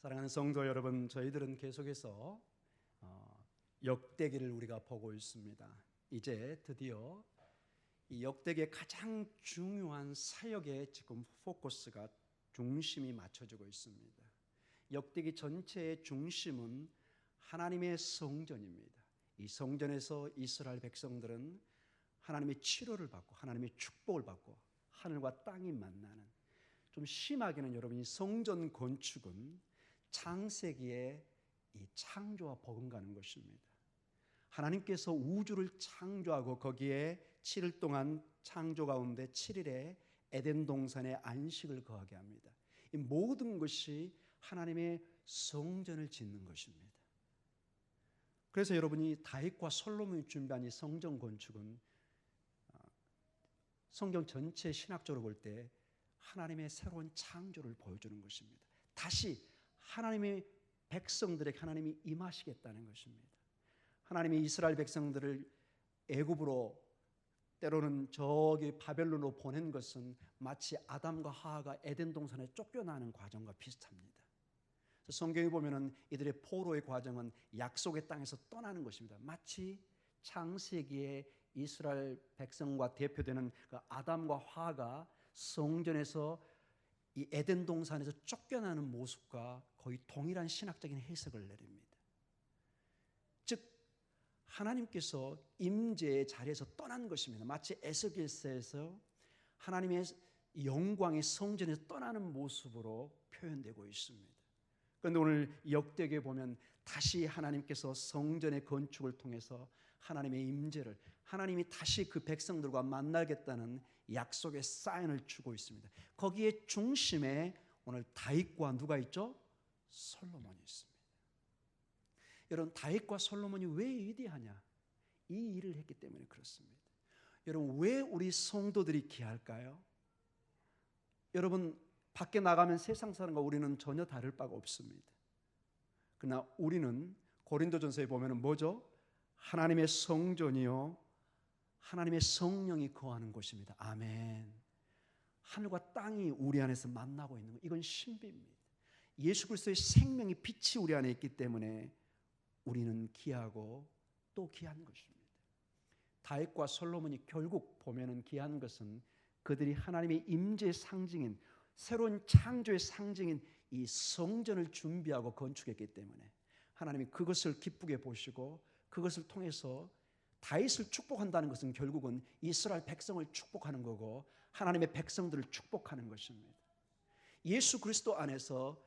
사랑하는 성도 여러분, 저희들은 계속해서 역대기를 우리가 보고 있습니다. 이제 드디어 이 역대기의 가장 중요한 사역에 지금 포커스가 중심이 맞춰지고 있습니다. 역대기 전체의 중심은 하나님의 성전입니다. 이 성전에서 이스라엘 백성들은 하나님의 치료를 받고 하나님의 축복을 받고 하늘과 땅이 만나는, 좀 심하게는 여러분, 이 성전 건축은 창세기에 이 창조와 버금가는 것입니다. 하나님께서 우주를 창조하고 거기에 7일 동안 창조 가운데 7일에 에덴 동산에 안식을 거하게 합니다. 이 모든 것이 하나님의 성전을 짓는 것입니다. 그래서 여러분이 다윗과 솔로몬이 준비한 이 성전 건축은 성경 전체 신학적으로 볼 때 하나님의 새로운 창조를 보여주는 것입니다. 다시 하나님의 백성들에게 하나님이 임하시겠다는 것입니다. 하나님이 이스라엘 백성들을 애굽으로, 때로는 저기 바벨론으로 보낸 것은 마치 아담과 하와가 에덴 동산에 쫓겨나는 과정과 비슷합니다. 성경에 보면은 이들의 포로의 과정은 약속의 땅에서 떠나는 것입니다. 마치 창세기에 이스라엘 백성과 대표되는 그 아담과 하와가 성전에서 이 에덴 동산에서 쫓겨나는 모습과 거의 동일한 신학적인 해석을 내립니다. 즉 하나님께서 임재의 자리에서 떠난 것입니다. 마치 에스겔서에서 하나님의 영광의 성전에서 떠나는 모습으로 표현되고 있습니다. 그런데 오늘 역대기에 보면 다시 하나님께서 성전의 건축을 통해서 하나님의 임재를, 하나님이 다시 그 백성들과 만나겠다는 약속의 사인을 주고 있습니다. 거기에 중심에 오늘 다윗과 누가 있죠? 솔로몬이 있습니다. 여러분, 다윗과 솔로몬이 왜 위대하냐? 이 일을 했기 때문에 그렇습니다. 여러분, 왜 우리 성도들이 귀할까요? 여러분, 밖에 나가면 세상 사람과 우리는 전혀 다를 바가 없습니다. 그러나 우리는 고린도전서에 보면 뭐죠? 하나님의 성전이요 하나님의 성령이 거하는 곳입니다. 아멘. 하늘과 땅이 우리 안에서 만나고 있는 것, 이건 신비입니다. 예수 그리스도의 생명이 빛이 우리 안에 있기 때문에 우리는 귀하고 또 귀한 것입니다. 다윗과 솔로몬이 결국 보면은 귀한 것은 그들이 하나님의 임재의 상징인, 새로운 창조의 상징인 이 성전을 준비하고 건축했기 때문에 하나님이 그것을 기쁘게 보시고 그것을 통해서 다윗을 축복한다는 것은 결국은 이스라엘 백성을 축복하는 거고 하나님의 백성들을 축복하는 것입니다. 예수 그리스도 안에서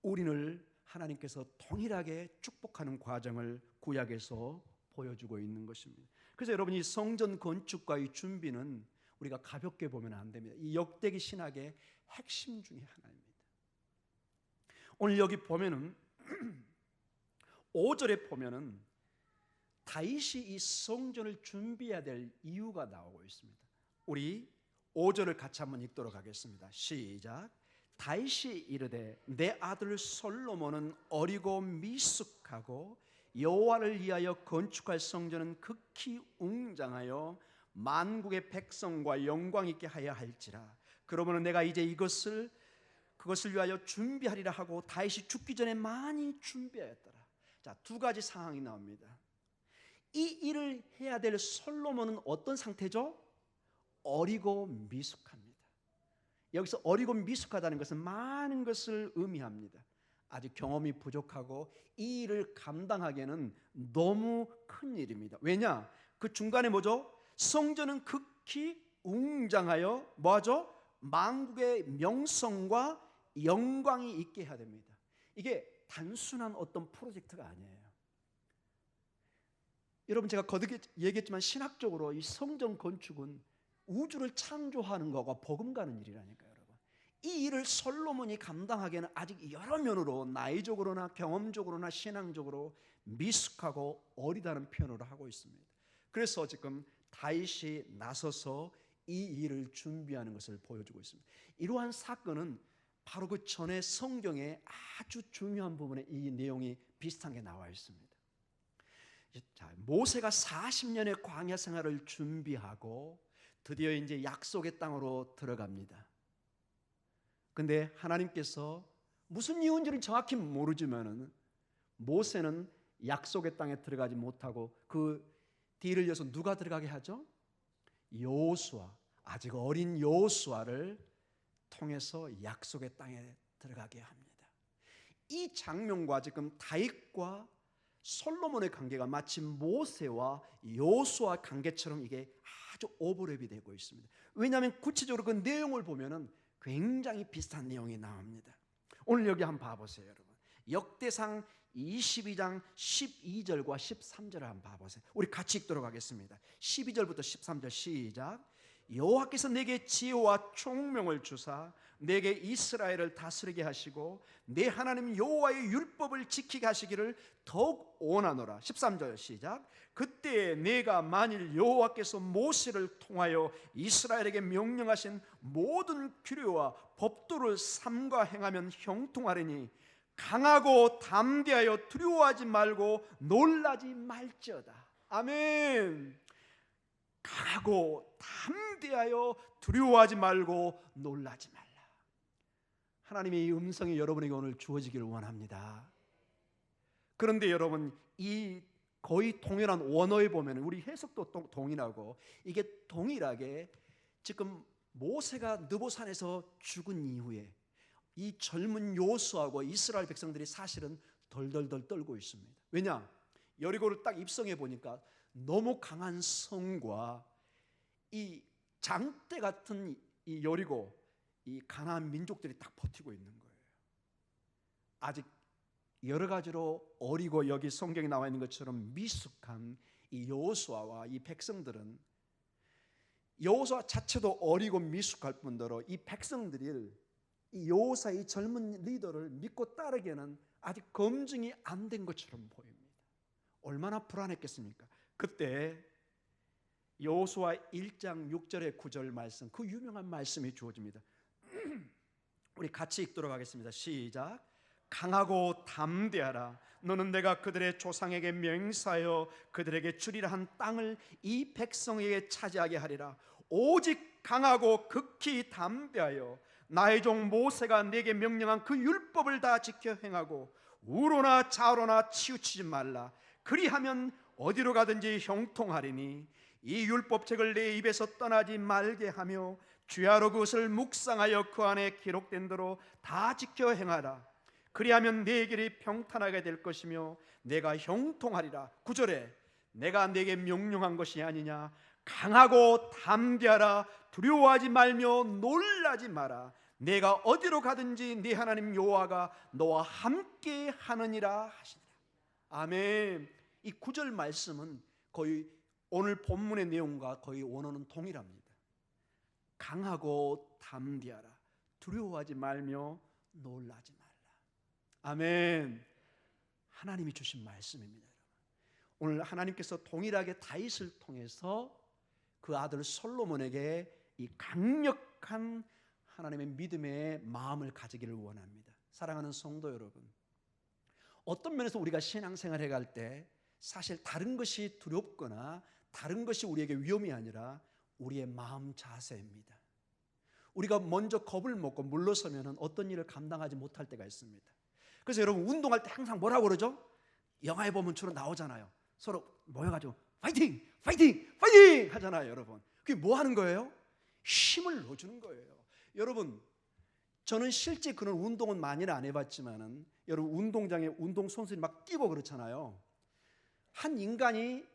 우리를 하나님께서 동일하게 축복하는 과정을 구약에서 보여주고 있는 것입니다. 그래서 여러분, 이 성전 건축과 이 준비는 우리가 가볍게 보면 안 됩니다. 이 역대기 신학의 핵심 중에 하나입니다. 오늘 여기 보면은 5절에 보면은 다윗이 이 성전을 준비해야 될 이유가 나오고 있습니다. 우리 5절을 같이 한번 읽도록 하겠습니다. 시작. 다윗이 이르되 내 아들 솔로몬은 어리고 미숙하고 여호와를 위하여 건축할 성전은 극히 웅장하여 만국의 백성과 영광 있게 하여 할지라. 그러므로 내가 이제 그것을 위하여 준비하리라 하고 다윗이 죽기 전에 많이 준비하였더라. 자, 두 가지 상황이 나옵니다. 이 일을 해야 될 솔로몬은 어떤 상태죠? 어리고 미숙합니다. 여기서 어리고 미숙하다는 것은 많은 것을 의미합니다. 아직 경험이 부족하고 이 일을 감당하기에는 너무 큰 일입니다. 왜냐? 그 중간에 뭐죠? 성전은 극히 웅장하여 뭐하죠? 만국의 명성과 영광이 있게 해야 됩니다. 이게 단순한 어떤 프로젝트가 아니에요. 여러분, 제가 거듭 얘기했지만 신학적으로 이 성전 건축은 우주를 창조하는 것과 버금가는 일이라니까요. 여러분, 이 일을 솔로몬이 감당하기에는 아직 여러 면으로, 나이적으로나 경험적으로나 신앙적으로 미숙하고 어리다는 표현으로 하고 있습니다. 그래서 지금 다윗이 나서서 이 일을 준비하는 것을 보여주고 있습니다. 이러한 사건은 바로 그 전에 성경에 아주 중요한 부분에 이 내용이 비슷한 게 나와 있습니다. 자, 모세가 40년의 광야 생활을 준비하고 드디어 이제 약속의 땅으로 들어갑니다. 근데 하나님께서 무슨 이유인지는 정확히 모르지만은 모세는 약속의 땅에 들어가지 못하고 그 뒤를 이어서 누가 들어가게 하죠? 여호수아, 아직 어린 여호수아를 통해서 약속의 땅에 들어가게 합니다. 이 장면과 지금 다윗과 솔로몬의 관계가 마치 모세와 여호수아 관계처럼 이게 아주 오버랩이 되고 있습니다. 왜냐하면 구체적으로 그 내용을 보면은 굉장히 비슷한 내용이 나옵니다. 오늘 여기 한번 봐보세요, 여러분. 역대상 22장 12절과 13절을 한번 봐보세요. 우리 같이 읽도록 하겠습니다. 12절부터 13절 시작. 여호와께서 내게 지혜와 총명을 주사 내게 이스라엘을 다스리게 하시고 내 하나님 여호와의 율법을 지키게 하시기를 더욱 원하노라. 13절 시작. 그때 내가 만일 여호와께서 모세를 통하여 이스라엘에게 명령하신 모든 규례와 법도를 삼가 행하면 형통하리니 강하고 담대하여 두려워하지 말고 놀라지 말지어다. 아멘. 강하고 담대하여 두려워하지 말고 놀라지 말라. 하나님의 이 음성이 여러분에게 오늘 주어지기를 원합니다. 그런데 여러분, 이 거의 동일한 원어에 보면 우리 해석도 동일하고 이게 동일하게 지금 모세가 느보산에서 죽은 이후에 이 젊은 여호수아하고 이스라엘 백성들이 사실은 덜덜덜 떨고 있습니다. 왜냐? 여리고를 딱 입성해 보니까 너무 강한 성과 이 장대 같은 이 여리고 이 가나안 민족들이 딱 버티고 있는 거예요. 아직 여러 가지로 어리고 여기 성경에 나와 있는 것처럼 미숙한 이 여호수아와 이 백성들은 여호수아 자체도 어리고 미숙할 뿐더러 이 백성들이 이 여호수아의 이 젊은 리더를 믿고 따르기에는 아직 검증이 안 된 것처럼 보입니다. 얼마나 불안했겠습니까? 그때 여호수아 1장 6절의 9절 말씀, 그 유명한 말씀이 주어집니다. 우리 같이 읽도록 하겠습니다. 시작. 강하고 담대하라. 너는 내가 그들의 조상에게 맹세하여 그들에게 주리라 한 땅을 이 백성에게 차지하게 하리라. 오직 강하고 극히 담대하여 나의 종 모세가 내게 명령한 그 율법을 다 지켜 행하고 우로나 좌로나 치우치지 말라. 그리하면 어디로 가든지 형통하리니 이 율법책을 내 입에서 떠나지 말게 하며 주야로 그것을 묵상하여 그 안에 기록된 대로 다 지켜 행하라. 그리하면 내 길이 평탄하게 될 것이며 내가 형통하리라. 9절에 내가 내게 명령한 것이 아니냐. 강하고 담대하라. 두려워하지 말며 놀라지 마라. 내가 어디로 가든지 네 하나님 여호와가 너와 함께 하느니라 하시니라. 아멘. 이 9절 말씀은 거의 오늘 본문의 내용과 거의 원어는 동일합니다. 강하고 담대하라. 두려워하지 말며 놀라지 말라. 아멘. 하나님이 주신 말씀입니다. 오늘 하나님께서 동일하게 다윗을 통해서 그 아들 솔로몬에게 이 강력한 하나님의 믿음의 마음을 가지기를 원합니다. 사랑하는 성도 여러분, 어떤 면에서 우리가 신앙생활을 해갈 때 사실 다른 것이 두렵거나 다른 것이 우리에게 위험이 아니라 우리의 마음 자세입니다. 우리가 먼저 겁을 먹고 물러서면 어떤 일을 감당하지 못할 때가 있습니다. 그래서 여러분 운동할 때 항상 뭐라고 그러죠? 영화에 보면 주로 나오잖아요. 서로 모여가지고 파이팅! 파이팅! 파이팅! 하잖아요, 여러분. 그게 뭐 하는 거예요? 힘을 넣어주는 거예요. 여러분, 저는 실제 그런 운동은 많이는 안 해봤지만은 여러분 운동장에 운동선수들이 막 뛰고 그렇잖아요. 한 인간이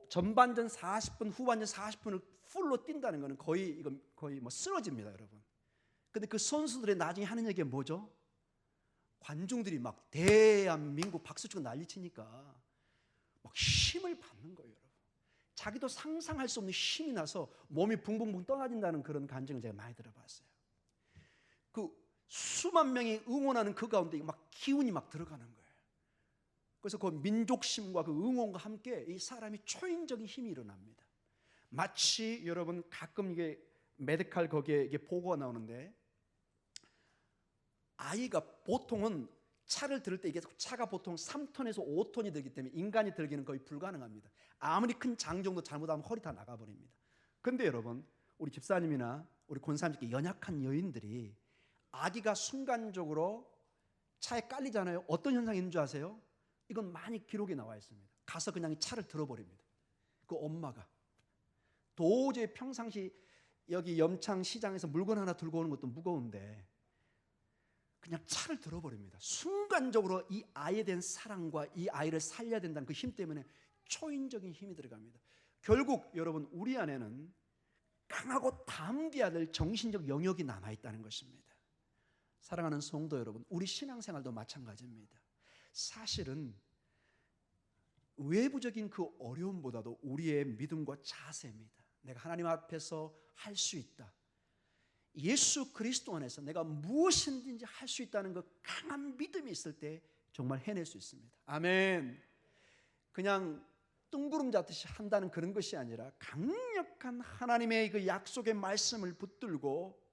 전반전 40분, 후반전 40분을 풀로 뛴다는 것은 거의 뭐 쓰러집니다, 여러분. 근데 그 선수들의 나중에 하는 얘기가 뭐죠? 관중들이 막 대한민국 박수치고 난리치니까 막 힘을 받는 거예요, 여러분. 자기도 상상할 수 없는 힘이 나서 몸이 붕붕붕 떠나진다는 그런 감정을 제가 많이 들어봤어요. 그 수만 명이 응원하는 그 가운데 막 기운이 막 들어가는 거예요. 그래서 그 민족심과 그 응원과 함께 이 사람이 초인적인 힘이 일어납니다. 마치 여러분 가끔 이게 메디칼 거기에 이게 보고가 나오는데 아이가 보통은 차를 들을 때 이게 차가 보통 3톤에서 5톤이 들기 때문에 인간이 들기는 거의 불가능합니다. 아무리 큰 장정도 잘못하면 허리 다 나가버립니다. 근데 여러분 우리 집사님이나 우리 권사님께 연약한 여인들이 아기가 순간적으로 차에 깔리잖아요. 어떤 현상이 있는 줄 아세요? 이건 많이 기록이 나와 있습니다. 가서 그냥 차를 들어버립니다. 그 엄마가 도저히 평상시 여기 염창시장에서 물건 하나 들고 오는 것도 무거운데 그냥 차를 들어버립니다. 순간적으로 이 아이에 대한 사랑과 이 아이를 살려야 된다는 그 힘 때문에 초인적인 힘이 들어갑니다. 결국 여러분, 우리 안에는 강하고 담대해야 될 정신적 영역이 남아있다는 것입니다. 사랑하는 성도 여러분, 우리 신앙생활도 마찬가지입니다. 사실은 외부적인 그 어려움보다도 우리의 믿음과 자세입니다. 내가 하나님 앞에서 할 수 있다, 예수 그리스도 안에서 내가 무엇이든지 할 수 있다는 그 강한 믿음이 있을 때 정말 해낼 수 있습니다. 아멘. 그냥 뜬구름 잡듯이 한다는 그런 것이 아니라 강력한 하나님의 그 약속의 말씀을 붙들고,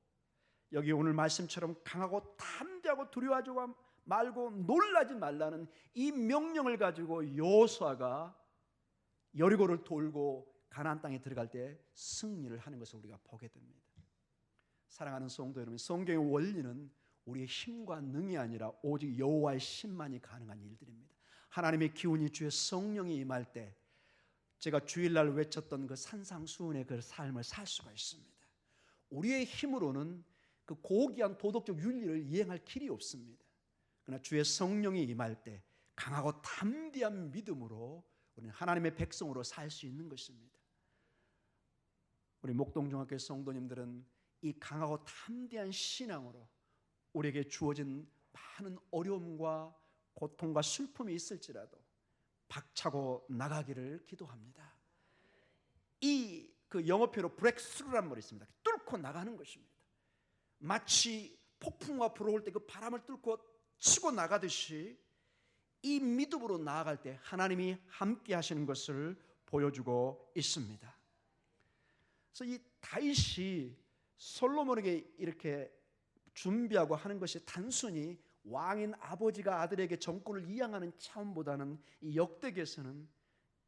여기 오늘 말씀처럼 강하고 담대하고 두려워하지 말고 놀라지 말라는 이 명령을 가지고 여호수아가 여리고를 돌고 가나안 땅에 들어갈 때 승리를 하는 것을 우리가 보게 됩니다. 사랑하는 성도 여러분, 성경의 원리는 우리의 힘과 능이 아니라 오직 여호와의 신만이 가능한 일들입니다. 하나님의 기운이, 주의 성령이 임할 때 제가 주일날 외쳤던 그 산상수훈의 그 삶을 살 수가 있습니다. 우리의 힘으로는 그 고귀한 도덕적 윤리를 이행할 길이 없습니다. 그러나 주의 성령이 임할 때 강하고 담대한 믿음으로 우리는 하나님의 백성으로 살 수 있는 것입니다. 우리 목동중학교 성도님들은 이 강하고 담대한 신앙으로 우리에게 주어진 많은 어려움과 고통과 슬픔이 있을지라도 박차고 나가기를 기도합니다. 이 그 영어표로 브렉스루란 말이 있습니다. 뚫고 나가는 것입니다. 마치 폭풍과 불어올 때 그 바람을 뚫고 치고 나가듯이 이 믿음으로 나아갈 때 하나님이 함께 하시는 것을 보여주고 있습니다. 그래서 이 다윗이 솔로몬에게 이렇게 준비하고 하는 것이 단순히 왕인 아버지가 아들에게 정권을 이양하는 차원보다는 이 역대기에서는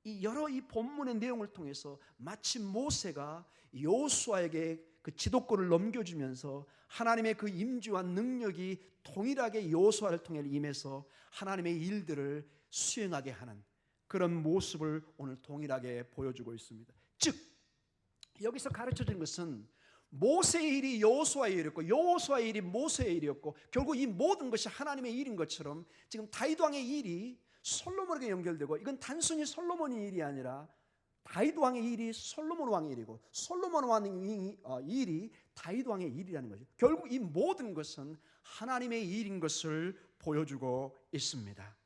이 여러 이 본문의 내용을 통해서 마치 모세가 여호수아에게 그 지도권을 넘겨주면서 하나님의 그 임재와 능력이 동일하게 여호수아를 통해 임해서 하나님의 일들을 수행하게 하는 그런 모습을 오늘 동일하게 보여주고 있습니다. 즉 여기서 가르쳐주는 것은 모세의 일이 여호수아의 일이었고 여호수아의 일이 모세의 일이었고 결국 이 모든 것이 하나님의 일인 것처럼 지금 다윗 왕의 일이 솔로몬에게 연결되고, 이건 단순히 솔로몬의 일이 아니라 다윗 왕의 일이 솔로몬 왕의 일이고 솔로몬 왕의 일이 다윗 왕의 일이라는 거죠. 결국 이 모든 것은 하나님의 일인 것을 보여주고 있습니다.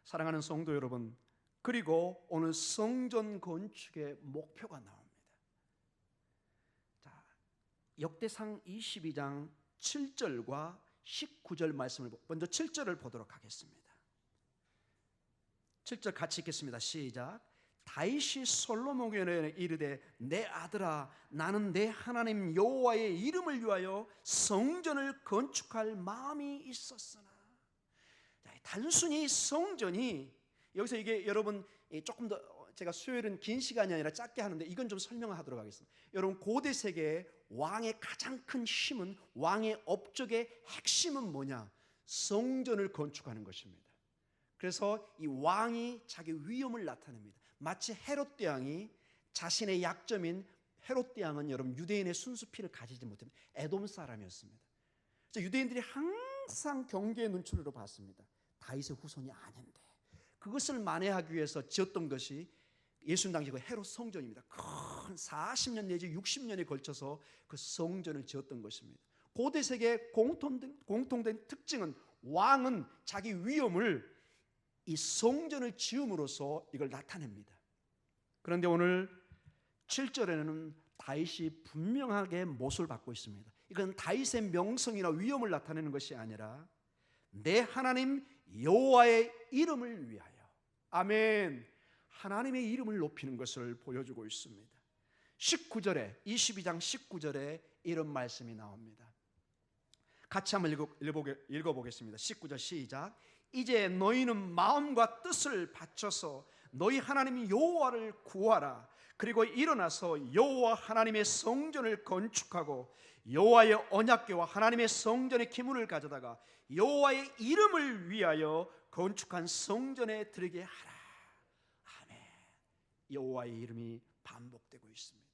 사랑하는 성도 여러분, 그리고 오늘 성전 건축의 목표가 나옵니다. 자, 역대상 22장 7절과 19절 말씀을 먼저 7절을 보도록 하겠습니다. 7절 같이 읽겠습니다. 시작. 다윗이 솔로몬에게 이르되 내 아들아, 나는 내 하나님 여호와의 이름을 위하여 성전을 건축할 마음이 있었으나. 단순히 성전이, 여기서 이게 여러분 조금 더 제가 수요일은 긴 시간이 아니라 짧게 하는데 이건 좀 설명하도록 하겠습니다. 여러분, 고대 세계의 왕의 가장 큰 힘은, 왕의 업적의 핵심은 뭐냐? 성전을 건축하는 것입니다. 그래서 이 왕이 자기 위엄을 나타냅니다. 마치 헤롯 대왕이 자신의 약점인, 헤롯 대왕은 여러분 유대인의 순수 피를 가지지 못했습니다. 에돔 사람이었습니다. 그래서 유대인들이 항상 경계의 눈초리로 봤습니다. 다윗의 후손이 아닌데. 그것을 만회하기 위해서 지었던 것이 예수님 당시 그 헤롯 성전입니다. 큰 40년 내지 60년에 걸쳐서 그 성전을 지었던 것입니다. 고대 세계의 공통된 특징은 왕은 자기 위엄을 이 성전을 지음으로써 이걸 나타냅니다. 그런데 오늘 7절에는 다윗이 분명하게 못을 받고 있습니다. 이건 다윗의 명성이나 위엄을 나타내는 것이 아니라 내 하나님 여호와의 이름을 위하여, 아멘, 하나님의 이름을 높이는 것을 보여주고 있습니다. 19절에, 22장 19절에 이런 말씀이 나옵니다. 같이 한번 읽어보겠습니다. 19절 시작. 이제 너희는 마음과 뜻을 바쳐서 너희 하나님 여호와를 구하라. 그리고 일어나서 여호와 하나님의 성전을 건축하고 여호와의 언약궤와 하나님의 성전의 기물을 가져다가 여호와의 이름을 위하여 건축한 성전에 들게 하라. 아멘. 여호와의 이름이 반복되고 있습니다.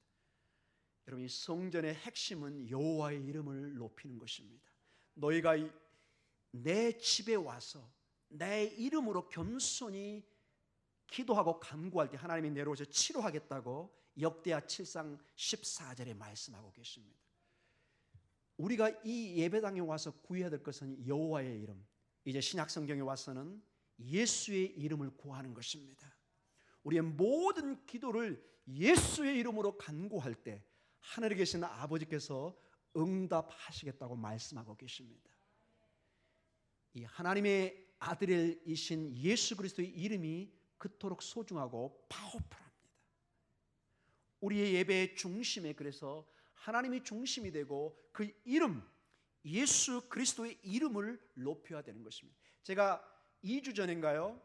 여러분, 이 성전의 핵심은 여호와의 이름을 높이는 것입니다. 너희가 내 집에 와서 내 이름으로 겸손히 기도하고 간구할 때 하나님이 내려오셔 치료하겠다고 역대하 7장 14절에 말씀하고 계십니다. 우리가 이 예배당에 와서 구해야 될 것은 여호와의 이름, 이제 신약 성경에 와서는 예수의 이름을 구하는 것입니다. 우리의 모든 기도를 예수의 이름으로 간구할 때 하늘에 계신 아버지께서 응답하시겠다고 말씀하고 계십니다. 이 하나님의 아들이신 예수 그리스도의 이름이 그토록 소중하고 파워풀합니다. 우리의 예배의 중심에 그래서 하나님이 중심이 되고 그 이름, 예수 그리스도의 이름을 높여야 되는 것입니다. 제가 2주 전인가요?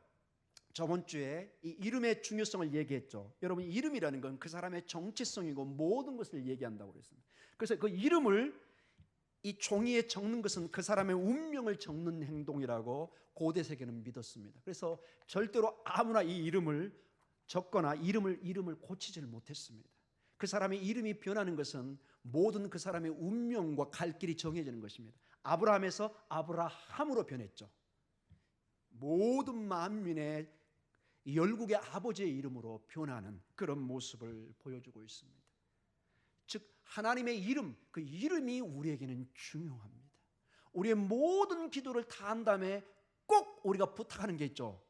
저번 주에 이 이름의 중요성을 얘기했죠. 여러분, 이름이라는 건 그 사람의 정체성이고 모든 것을 얘기한다고 그랬습니다. 그래서 그 이름을 이 종이에 적는 것은 그 사람의 운명을 적는 행동이라고 고대 세계는 믿었습니다. 그래서 절대로 아무나 이 이름을 적거나 이름을 고치지를 못했습니다. 그 사람의 이름이 변하는 것은 모든 그 사람의 운명과 갈 길이 정해지는 것입니다. 아브라함에서 아브라함으로 변했죠. 모든 만민의 열국의 아버지의 이름으로 변하는 그런 모습을 보여주고 있습니다. 즉 하나님의 이름, 그 이름이 우리에게는 중요합니다. 우리의 모든 기도를 다 한 다음에 꼭 우리가 부탁하는 게 있죠.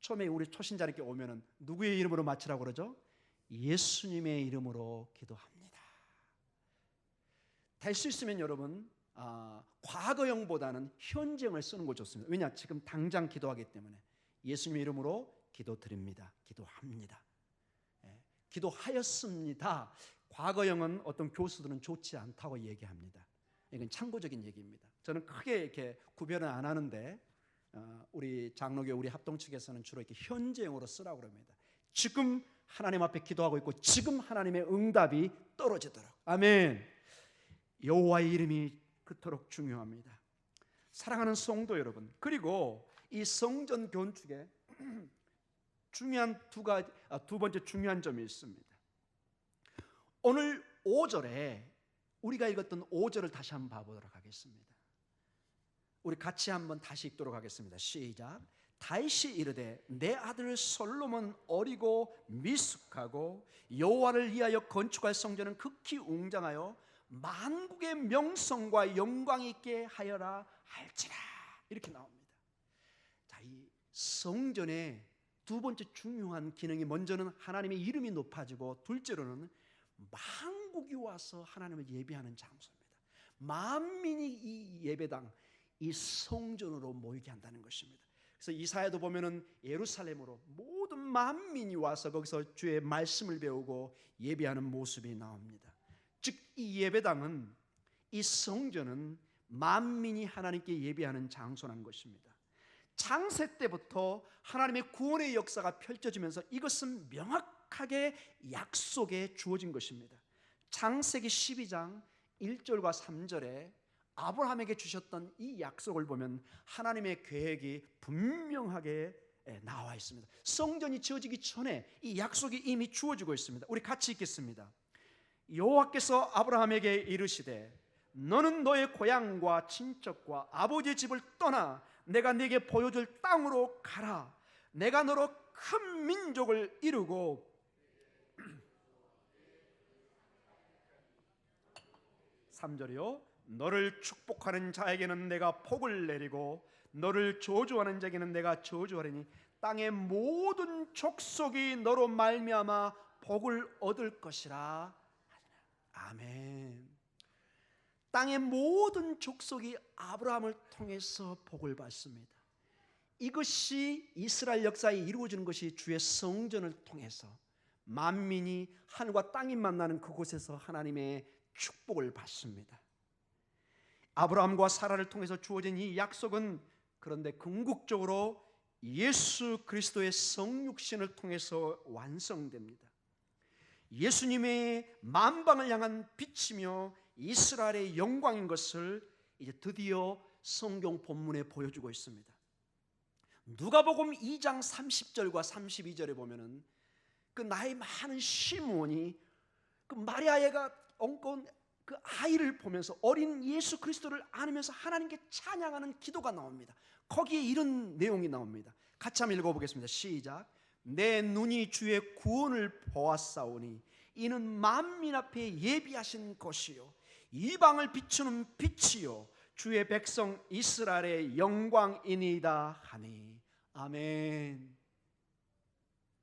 처음에 우리 초신자님께 오면은 누구의 이름으로 마치라고 그러죠? 예수님의 이름으로 기도합니다. 될 수 있으면 여러분 과거형보다는 현재형을 쓰는 거 좋습니다. 왜냐? 지금 당장 기도하기 때문에 예수님의 이름으로 기도드립니다. 기도합니다. 기도하였습니다. 과거형은 어떤 교수들은 좋지 않다고 얘기합니다. 이건 참고적인 얘기입니다. 저는 크게 이렇게 구별은 안 하는데 우리 장로교 우리 합동 측에서는 주로 이렇게 현재형으로 쓰라고 합니다. 지금 하나님 앞에 기도하고 있고 지금 하나님의 응답이 떨어지도록. 아멘. 여호와의 이름이 그토록 중요합니다. 사랑하는 성도 여러분, 그리고 이 성전 건축에 중요한 두 번째 중요한 점이 있습니다. 오늘 5절에 우리가 읽었던 5절을 다시 한번 봐보도록 하겠습니다. 우리 같이 한번 다시 읽도록 하겠습니다. 시작. 다윗이 이르되 내 아들 솔로몬 어리고 미숙하고 여호와를 위하여 건축할 성전은 극히 웅장하여 만국의 명성과 영광이 있게 하여라 할지라. 이렇게 나옵니다. 자, 이 성전의 두 번째 중요한 기능이 먼저는 하나님의 이름이 높아지고 둘째로는 만국이 와서 하나님을 예배하는 장소입니다. 만민이 이 예배당, 이 성전으로 모이게 한다는 것입니다. 그래서 이사야도 보면은 예루살렘으로 모든 만민이 와서 거기서 주의 말씀을 배우고 예배하는 모습이 나옵니다. 즉 이 예배당은, 이 성전은 만민이 하나님께 예배하는 장소라는 것입니다. 창세 때부터 하나님의 구원의 역사가 펼쳐지면서 이것은 명확하게 약속에 주어진 것입니다. 창세기 12장 1절과 3절에 아브라함에게 주셨던 이 약속을 보면 하나님의 계획이 분명하게 나와 있습니다. 성전이 지어지기 전에 이 약속이 이미 주어지고 있습니다. 우리 같이 읽겠습니다. 여호와께서 아브라함에게 이르시되 너는 너의 고향과 친척과 아버지의 집을 떠나 내가 네게 보여줄 땅으로 가라. 내가 너로 큰 민족을 이루고 3절이요. 너를 축복하는 자에게는 내가 복을 내리고 너를 저주하는 자에게는 내가 저주하리니 땅의 모든 족속이 너로 말미암아 복을 얻을 것이라. 아멘. 땅의 모든 족속이 아브라함을 통해서 복을 받습니다. 이것이 이스라엘 역사에 이루어지는 것이 주의 성전을 통해서 만민이 하늘과 땅이 만나는 그곳에서 하나님의 축복을 받습니다. 아브라함과 사라를 통해서 주어진 이 약속은 그런데 궁극적으로 예수 그리스도의 성육신을 통해서 완성됩니다. 예수님의 만방을 향한 빛이며 이스라엘의 영광인 것을 이제 드디어 성경 본문에 보여주고 있습니다. 누가복음 2장 30절과 32절에 보면은 그 나이 많은 시므온이 그 마리아가 엉거운 그 아이를 보면서 어린 예수 그리스도를 안으면서 하나님께 찬양하는 기도가 나옵니다. 거기에 이런 내용이 나옵니다. 같이 한번 읽어보겠습니다. 시작. 내 눈이 주의 구원을 보았사오니 이는 만민 앞에 예비하신 것이요 이방을 비추는 빛이요 주의 백성 이스라엘의 영광이니이다 하니. 아멘.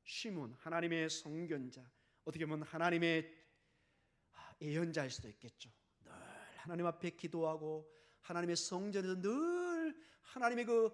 시므온, 하나님의 성견자, 어떻게 보면 하나님의 예언자일 수도 있겠죠. 늘 하나님 앞에 기도하고 하나님의 성전에서 늘 하나님의 그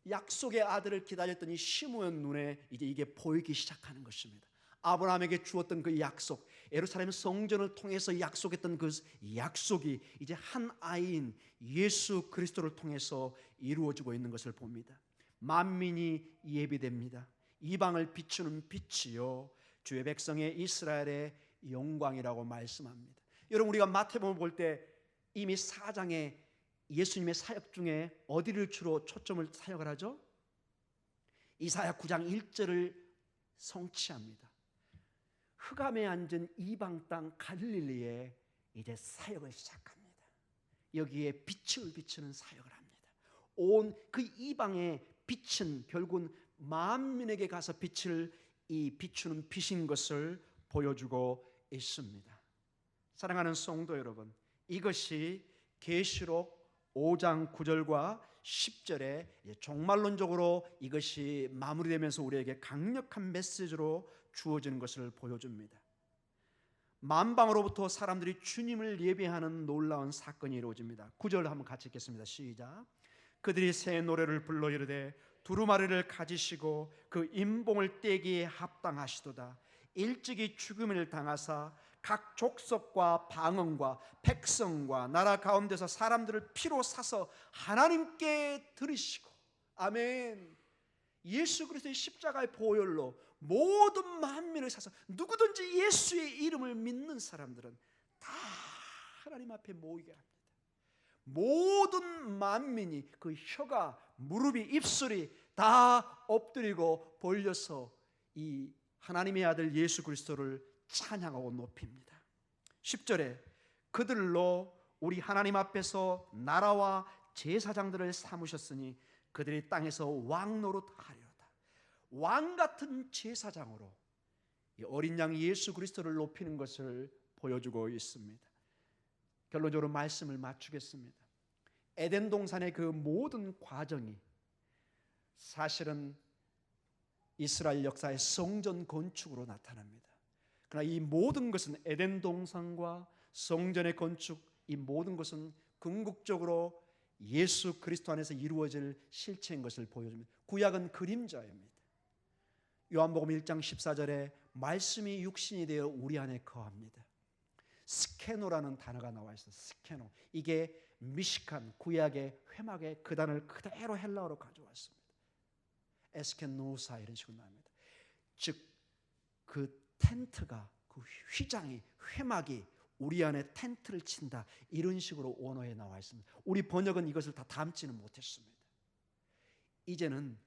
약속의 아들을 기다렸던 이 시므온 눈에 이제 이게 보이기 시작하는 것입니다. 아브라함에게 주었던 그 약속, 예루살렘 성전을 통해서 약속했던 그 약속이 이제 한 아이인 예수 그리스도를 통해서 이루어지고 있는 것을 봅니다. 만민이 예비됩니다. 이방을 비추는 빛이요 주의 백성의 이스라엘의 영광이라고 말씀합니다. 여러분, 우리가 마태복음 볼 때 이미 4장에 예수님의 사역 중에 어디를 주로 초점을 사역을 하죠? 이사야 9장 1절을 성취합니다. 흑암에 앉은 이방 땅 갈릴리에 이제 사역을 시작합니다. 여기에 빛을 비추는 사역을 합니다. 온 그 이방의 빛은 결국은 만민에게 가서 빛을 비추는 빛인 것을 보여주고 있습니다. 사랑하는 성도 여러분, 이것이 계시록 5장 9절과 10절에 종말론적으로 이것이 마무리되면서 우리에게 강력한 메시지로 주어지는 것을 보여줍니다. 만방으로부터 사람들이 주님을 예배하는 놀라운 사건이 이루어집니다. 9절 한번 같이 읽겠습니다. 시작. 그들이 새 노래를 불러 이르되 두루마리를 가지시고 그 임봉을 떼기에 합당하시도다. 일찍이 죽음을 당하사 각 족속과 방언과 백성과 나라 가운데서 사람들을 피로 사서 하나님께 드리시고. 아멘. 예수 그리스도의 십자가의 보혈로 모든 만민을 사서 누구든지 예수의 이름을 믿는 사람들은 다 하나님 앞에 모이게 합니다. 모든 만민이 그 혀가, 무릎이, 입술이 다 엎드리고 벌려서 이 하나님의 아들 예수 그리스도를 찬양하고 높입니다. 10절에 그들로 우리 하나님 앞에서 나라와 제사장들을 삼으셨으니 그들이 땅에서 왕 노릇하리로다. 왕 같은 제사장으로 이 어린 양 예수 그리스도를 높이는 것을 보여주고 있습니다. 결론적으로 말씀을 맞추겠습니다. 에덴 동산의 그 모든 과정이 사실은 이스라엘 역사의 성전 건축으로 나타납니다. 그러나 이 모든 것은 에덴 동산과 성전의 건축, 이 모든 것은 궁극적으로 예수 그리스도 안에서 이루어질 실체인 것을 보여줍니다. 구약은 그림자입니다. 요한복음 1장 14절에 말씀이 육신이 되어 우리 안에 거합니다. 스케노라는 단어가 나와 있어요. 스케노. 이게 미식한 구약의 회막의 그 단어를 그대로 헬라어로 가져왔습니다. 에스케노사 이런 식으로 나옵니다. 즉 그 텐트가, 그 휘장이, 회막이 우리 안에 텐트를 친다, 이런 식으로 원어에 나와 있습니다. 우리 번역은 이것을 다 담지는 못했습니다. 이제는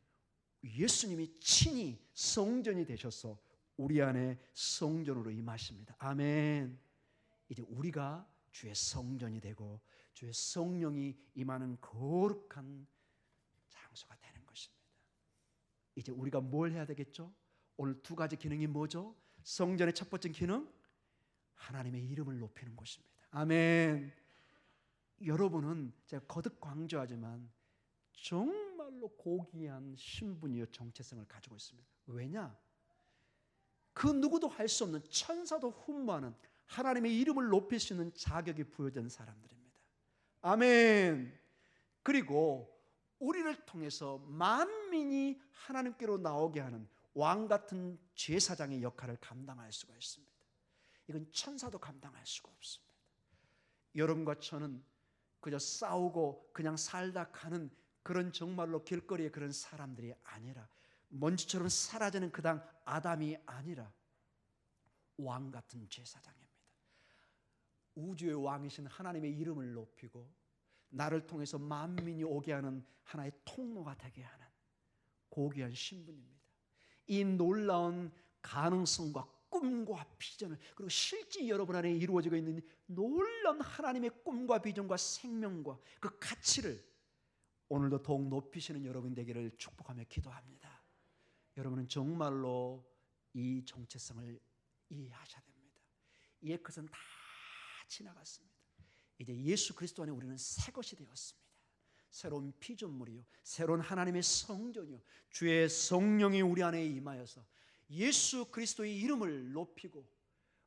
예수님이 친히 성전이 되셔서 우리 안에 성전으로 임하십니다. 아멘. 이제 우리가 주의 성전이 되고 주의 성령이 임하는 거룩한 장소가 되는 것입니다. 이제 우리가 뭘 해야 되겠죠? 오늘 두 가지 기능이 뭐죠? 성전의 첫 번째 기능, 하나님의 이름을 높이는 것입니다. 아멘. 여러분은 제가 거듭 강조하지만 정말로 고귀한 신분이요 정체성을 가지고 있습니다. 왜냐? 그 누구도 할 수 없는, 천사도 흠모하는 하나님의 이름을 높일 수 있는 자격이 부여된 사람들입니다. 아멘. 그리고 우리를 통해서 만민이 하나님께로 나오게 하는 왕 같은 제사장의 역할을 감당할 수가 있습니다. 이건 천사도 감당할 수가 없습니다. 여러분과 저는 그저 싸우고 그냥 살다 가는 그런 정말로 길거리의 그런 사람들이 아니라, 먼지처럼 사라지는 그 당 아담이 아니라 왕 같은 제사장입니다. 우주의 왕이신 하나님의 이름을 높이고 나를 통해서 만민이 오게 하는 하나의 통로가 되게 하는 고귀한 신분입니다. 이 놀라운 가능성과 꿈과 비전을, 그리고 실제 여러분 안에 이루어지고 있는 놀라운 하나님의 꿈과 비전과 생명과 그 가치를 오늘도 더욱 높이시는 여러분 되기를 축복하며 기도합니다. 여러분은 정말로 이 정체성을 이해하셔야 됩니다. 이의 것은 다 지나갔습니다. 이제 예수 그리스도 안에 우리는 새 것이 되었습니다. 새로운 피조물이요, 새로운 하나님의 성전이요, 주의 성령이 우리 안에 임하여서 예수 그리스도의 이름을 높이고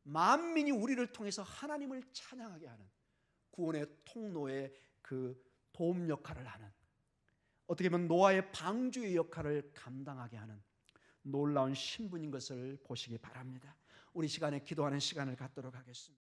만민이 우리를 통해서 하나님을 찬양하게 하는 구원의 통로의 그 도움 역할을 하는, 어떻게 보면 노아의 방주의 역할을 감당하게 하는 놀라운 신분인 것을 보시기 바랍니다. 우리 시간에 기도하는 시간을 갖도록 하겠습니다.